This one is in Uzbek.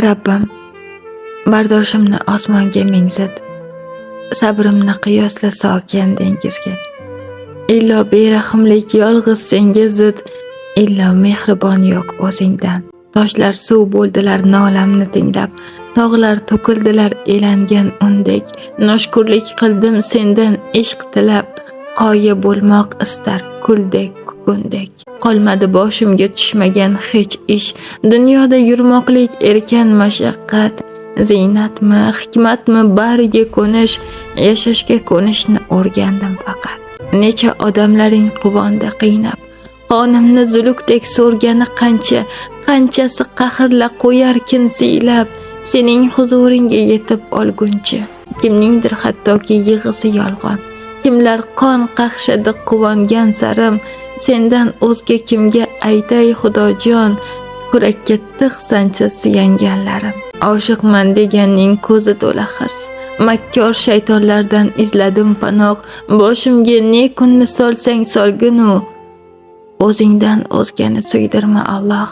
Rabbim, bardoshimni osmonga mingzit, sabrimni qiyosla sokin dengizga. Illo berahmlik yolg'iz senga zid, illo mehribon yo'q o'zingdan. Toshlar suv bo'ldilar nolamni tinglab, tog'lar to'kildilar elangan undek. Noshkurlik qildim sendan ishq tilab, qoya bo'lmoq istar kuldek kukundek. Qolmadi boshimga tushmagan hech ish, dunyoda yurmoqlik erkan mashaqqat. Ziynatmi, hikmatmi bariga ko'nish, yashashga ko'nishni o'rgandim faqat. Necha odamlaring quvonda qiynab, qonimni zulukdek so'rgani qanchasi qahrla qo'yarkin siylab, sening huzuringga yetib olguncha. Kimningdir hattoki yig'isi yolg'on, kimlar qon qaqshadi quvongan sarim, sendan o'zga kimga aytay xudojon, kurakka tig' sancha suyanganlarim. Oshiqman deganning ko'zi to'la hirs, makkor shaytonlardan izladim panoh, boshimga ne kunni solsang solginu, o'zingdan o'zgani suydirma Alloh.